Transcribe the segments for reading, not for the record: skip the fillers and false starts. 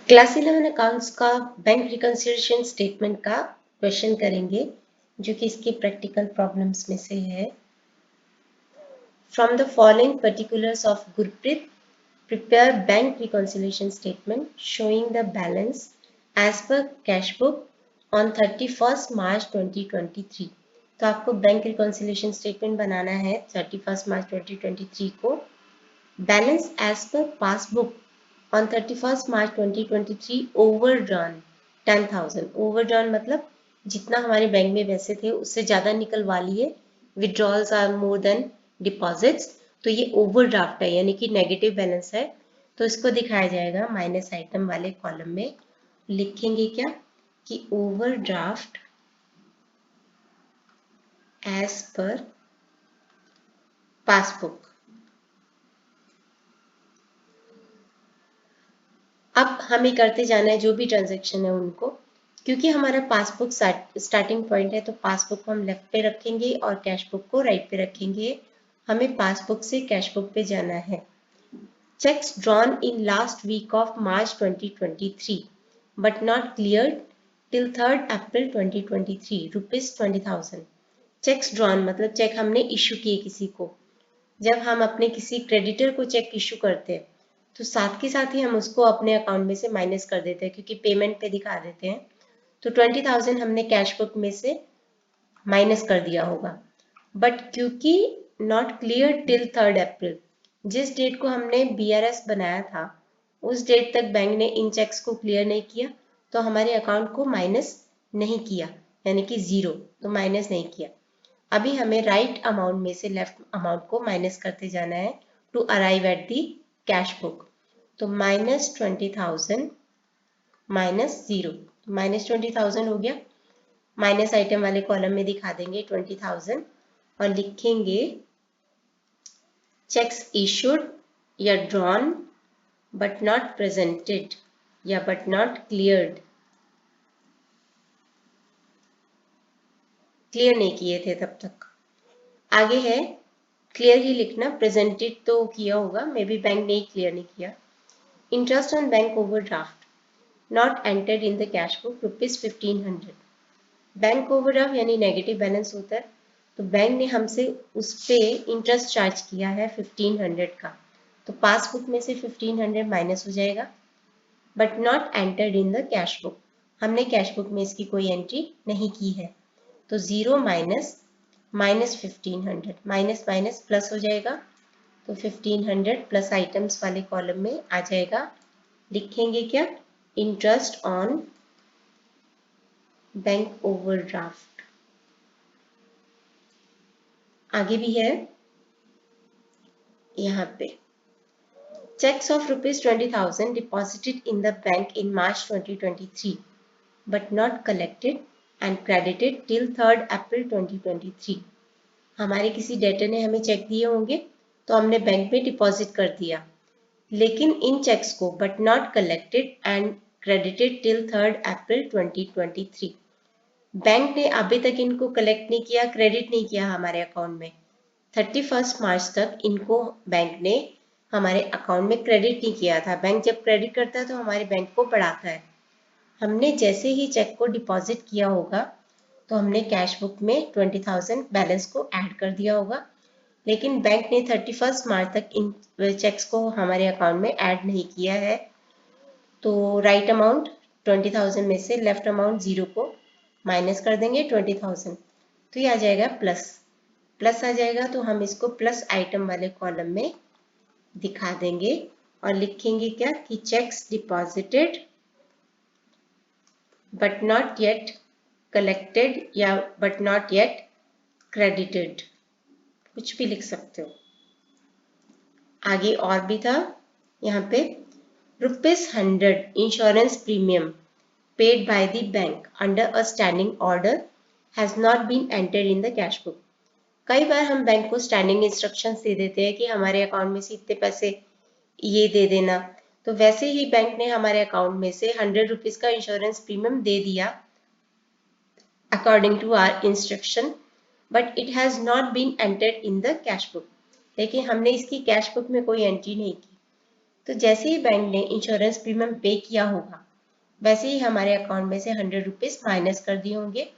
Class 11 accounts का bank reconciliation statement का question करेंगे जो कि इसके प्रैक्टिकल प्रॉब्लम्स में से है। From the following particulars of Gurpreet prepare bank reconciliation statement showing the balance as per cash book on 31 March 2023। तो आपको बैंक रिकंसिलिएशन स्टेटमेंट बनाना है 31 मार्च 2023 को। Balance as per passbook on 31st March 2023 overdrawn 10,000। overdrawn मतलब जितना हमारे bank में पैसे थे उससे ज़्यादा निकलवा लिए। withdrawals are more than deposits, तो ये ओवरड्राफ्ट है यानी कि नेगेटिव बैलेंस है। तो इसको दिखाया जाएगा माइनस आइटम वाले कॉलम में। लिखेंगे क्या कि ओवरड्राफ्ट एज पर पासबुक। अब हमें करते जाना है जो भी ट्रांजैक्शन है उनको, क्योंकि हमारा पासबुक स्टार्टिंग पॉइंट है तो पासबुक को हम लेफ्ट पे रखेंगे और कैश बुक को राइट पे रखेंगे। हमें पासबुक से कैश बुक पे जाना है। Cheques drawn in last week of March 2023 but not cleared till 3rd April 2023 ₹20,000। Cheques drawn मतलब चेक हमने इशू किए किसी को। जब हम अपने किसी क्रेडिटर को चेक इशू करते हैं तो साथ के साथ ही हम उसको अपने अकाउंट में से माइनस कर देते हैं क्योंकि पेमेंट पे दिखा देते हैं। तो 20,000 हमने कैश बुक में से माइनस कर दिया होगा। बट क्योंकि नॉट क्लियर टिल 3rd अप्रैल, जिस डेट को हमने BRS बनाया था उस डेट तक बैंक ने इन चेक्स को क्लियर नहीं किया, तो हमारे अकाउंट को माइनस नहीं किया यानी कि ज़ीरो, तो माइनस नहीं किया। अभी हमें राइट अमाउंट में से लेफ्ट अमाउंट को माइनस करते जाना है to arrive at the cash book. तो -20,000 माइनस ज़ीरो, -20,000 हो गया। माइनस आइटम वाले कॉलम में दिखा देंगे 20,000 और लिखेंगे चेक्स इशूड या ड्रॉन बट नॉट प्रेजेंटेड या बट नॉट क्लियर्ड। क्लियर नहीं किए थे तब तक। आगे है क्लियर ही लिखना, प्रेजेंटेड तो किया होगा, मे बी बैंक ने क्लियर नहीं किया। Interest on bank overdraft not entered in the cash book ₹1500। Bank overdraft यानी नेगेटिव बैलेंस होता है, तो बैंक ने हमसे उस पर इंटरेस्ट चार्ज किया है 1500 का, तो पासबुक में से 1500 माइनस हो जाएगा। But not entered in the cash book, हमने कैश बुक में इसकी कोई एंट्री नहीं की है, तो 0 माइनस -1500, माइनस माइनस प्लस हो जाएगा, तो 1500 प्लस आइटम्स वाले कॉलम में आ जाएगा। लिखेंगे क्या, इंटरेस्ट ऑन बैंक ओवरड्राफ्ट। आगे भी है यहाँ पे, cheques of ₹20,000 deposited in the bank in March 2023 but not collected and credited till 3rd April 2023। हमारे किसी डेटर ने हमें चेक दिए होंगे तो हमने बैंक में डिपॉजिट कर दिया, लेकिन इन चेक्स को but not collected and credited till 3rd April 2023। Bank ने अभी तक इनको कलेक्ट नहीं किया, क्रेडिट नहीं किया हमारे अकाउंट में। 31 मार्च तक इनको बैंक ने हमारे अकाउंट में क्रेडिट नहीं किया था। बैंक जब क्रेडिट करता है तो हमारे बैंक को बढ़ाता है। हमने जैसे ही चेक को डिपॉजिट किया होगा तो हमने कैश बुक में 20,000 बैलेंस को ऐड कर दिया होगा, लेकिन बैंक ने 31 मार्च तक इन चेक्स को हमारे अकाउंट में ऐड नहीं किया है, तो राइट अमाउंट 20,000 में से लेफ्ट अमाउंट 0 को माइनस कर देंगे 20,000, तो ये आ जाएगा प्लस। प्लस आ जाएगा तो हम इसको प्लस आइटम वाले कॉलम में दिखा देंगे और लिखेंगे क्या कि checks deposited but not yet collected या बट नॉट येट क्रेडिटेड, कुछ भी लिख सकते हो। आगे और भी था यहाँ पे, ₹100 insurance premium paid by the bank under a standing order has not been entered in the cash book। कई बार हम बैंक को स्टैंडिंग इंस्ट्रक्शंस दे देते हैं कि हमारे अकाउंट में से इतने पैसे ये दे देना, तो वैसे ही बैंक ने हमारे अकाउंट में से ₹100 का इंश्योरेंस प्रीमियम दे दिया according to our instruction, but it has not been entered in the cash book, लेकिन हमने इसकी कैश बुक में कोई एंट्री नहीं की। तो जैसे ही बैंक ने इंश्योरेंस प्रीमियम पे किया होगा वैसे ही हमारे अकाउंट में से 100 रुपीज़ माइनस कर दिए होंगे,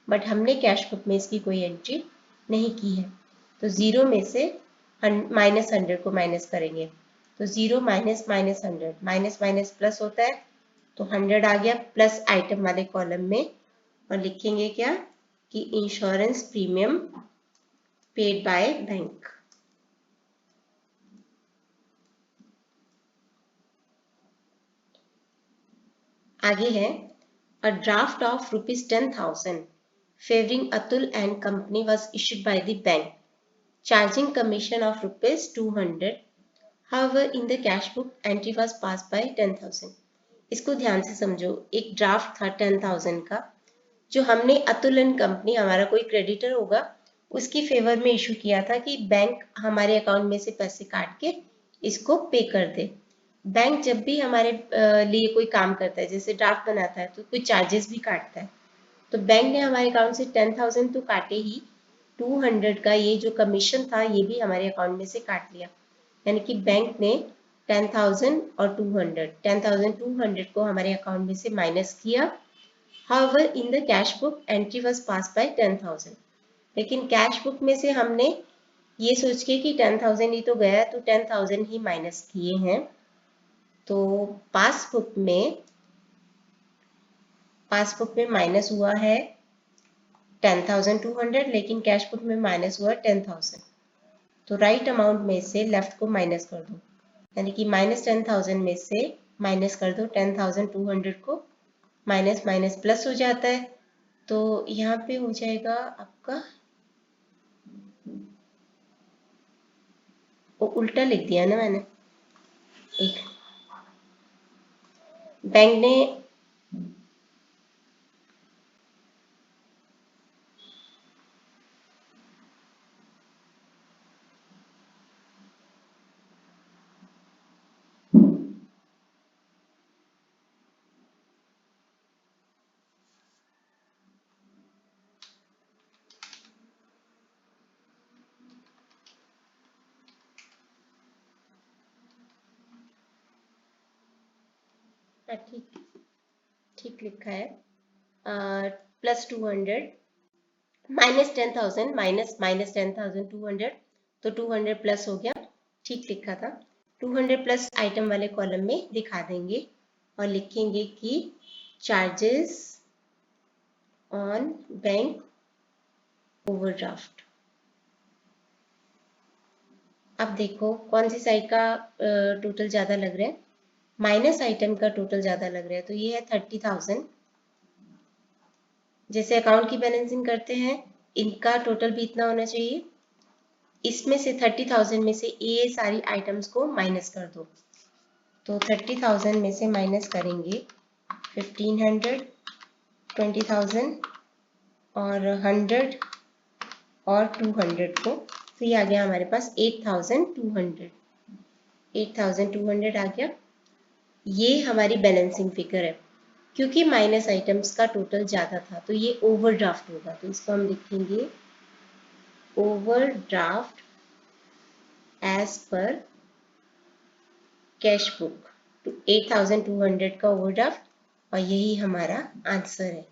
बट हमने कैश बुक में इसकी कोई एंट्री नहीं की है। तो 0 में से -100 को माइनस करेंगे, तो 0 माइनस -100, माइनस माइनस प्लस होता है, तो 100 आ गया प्लस आइटम वाले कॉलम में, और लिखेंगे क्या कि insurance premium paid by bank. आगे है a draft of ₹10,000 favouring Atul and company was issued by the bank charging commission of ₹200. However, in the cash book entry was passed by 10,000. इसको ध्यान से समझो, एक ड्राफ्ट था 10,000 का जो हमने अतुल एंड कंपनी, हमारा कोई क्रेडिटर होगा, उसकी फेवर में इशू किया था कि बैंक हमारे अकाउंट में से पैसे काट के इसको पे कर दे। बैंक जब भी हमारे लिए कोई काम करता है, जैसे ड्राफ्ट बनाता है, तो कुछ चार्जेस भी काटता है। तो बैंक ने हमारे अकाउंट से 10,000 तो काटे ही, 200 का ये जो कमीशन था ये भी हमारे अकाउंट में से काट लिया। यानी कि बैंक ने 10,000 और 200, 10,000 200 को हमारे अकाउंट में से माइनस किया। However, in the cash book entry was passed by 10,000. लेकिन कैश बुक में से हमने ये सोच के कि 10,000 ही तो गया, तो 10,000 ही माइनस किए हैं। तो पासबुक में माइनस हुआ है 10,200, लेकिन कैश बुक में माइनस हुआ 10,000। तो राइट अमाउंट में से लेफ्ट को माइनस कर दो, यानी कि -10,000 में से माइनस कर दो 10,200 को, माइनस माइनस प्लस हो जाता है, तो यहाँ पे हो जाएगा आपका, वो उल्टा लिख दिया ना मैंने, एक बैंक ने ठीक ठीक लिखा है, +200 -10,000 माइनस -10,200, तो 200 प्लस हो गया, ठीक लिखा था। 200 प्लस आइटम वाले कॉलम में दिखा देंगे और लिखेंगे कि चार्जेस ऑन बैंक ओवरड्राफ्ट। अब देखो कौन सी साइड का टोटल ज़्यादा लग रहा है, माइनस आइटम का टोटल ज़्यादा लग रहा है, तो ये है 30,000। जैसे अकाउंट की बैलेंसिंग करते हैं, इनका टोटल भी इतना होना चाहिए। इसमें से 30,000 में से ये सारी आइटम्स को माइनस कर दो, तो 30,000 में से माइनस करेंगे 1500, 20,000 और 100 और 200 को, तो ये आ गया हमारे पास 8,200। 8,200 आ गया, ये हमारी बैलेंसिंग फिगर है। क्योंकि माइनस आइटम्स का टोटल ज़्यादा था तो ये ओवरड्राफ्ट होगा, तो इसको हम लिखेंगे overdraft as per cash book. 8,200 का ओवरड्राफ्ट, और यही हमारा आंसर है।